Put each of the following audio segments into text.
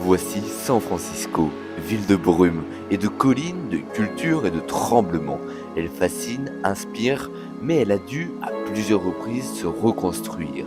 Voici San Francisco, ville de brume et de collines, de culture et de tremblements. Elle fascine, inspire, mais elle a dû à plusieurs reprises se reconstruire.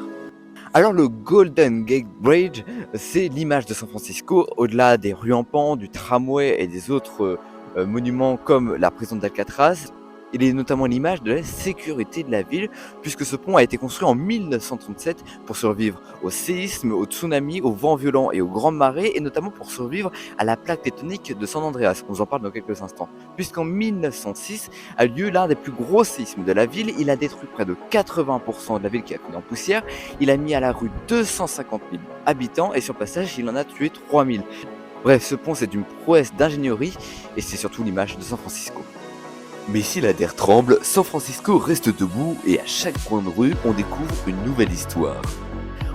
Alors le Golden Gate Bridge, c'est l'image de San Francisco au-delà des rues en pan, du tramway et des autres monuments comme la prison d'Alcatraz. Il est notamment l'image de la sécurité de la ville, puisque ce pont a été construit en 1937 pour survivre au séisme, au tsunami, au vent violent et aux grandes marées, et notamment pour survivre à la plaque tectonique de San Andreas. On vous en parle dans quelques instants. Puisqu'en 1906 a lieu l'un des plus gros séismes de la ville, il a détruit près de 80% de la ville qui a fini en poussière. Il a mis à la rue 250 000 habitants et sur passage, il en a tué 3 000. Bref, ce pont, c'est une prouesse d'ingénierie et c'est surtout l'image de San Francisco. Mais si la terre tremble, San Francisco reste debout et à chaque coin de rue, on découvre une nouvelle histoire.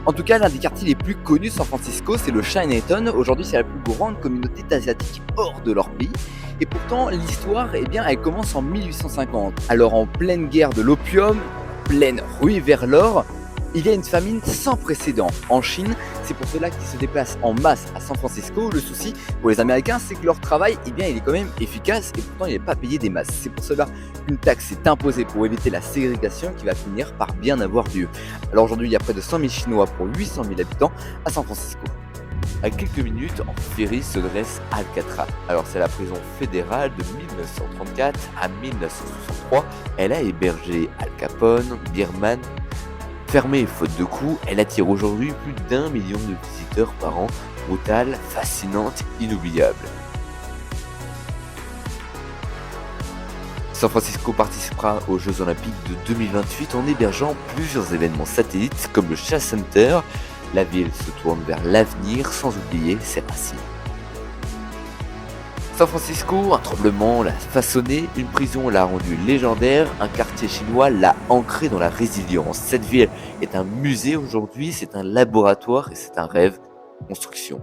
En tout cas, l'un des quartiers les plus connus de San Francisco, c'est le Chinatown. Aujourd'hui, c'est la plus grande communauté d'Asiatiques hors de leur pays. Et pourtant, l'histoire, eh bien, elle commence en 1850. Alors, en pleine guerre de l'opium, pleine ruée vers l'or, il y a une famine sans précédent en Chine. C'est pour cela qu'ils se déplacent en masse à San Francisco. Le souci pour les Américains, c'est que leur travail, eh bien, il est quand même efficace et pourtant il n'est pas payé des masses. C'est pour cela qu'une taxe est imposée pour éviter la ségrégation qui va finir par bien avoir lieu. Alors aujourd'hui, il y a près de 100 000 Chinois pour 800 000 habitants à San Francisco. À quelques minutes, en ferry se dresse Alcatraz. Alors c'est la prison fédérale de 1934 à 1963. Elle a hébergé Al Capone, Birman. Fermée faute de coûts, elle attire aujourd'hui plus d'1 million de visiteurs par an. Brutale, fascinante, inoubliable. San Francisco participera aux Jeux Olympiques de 2028 en hébergeant plusieurs événements satellites comme le Chase Center. La ville se tourne vers l'avenir sans oublier ses racines. San Francisco, un tremblement l'a façonné, une prison l'a rendu légendaire, un quartier chinois l'a ancré dans la résilience. Cette ville est un musée aujourd'hui, c'est un laboratoire et c'est un rêve en construction.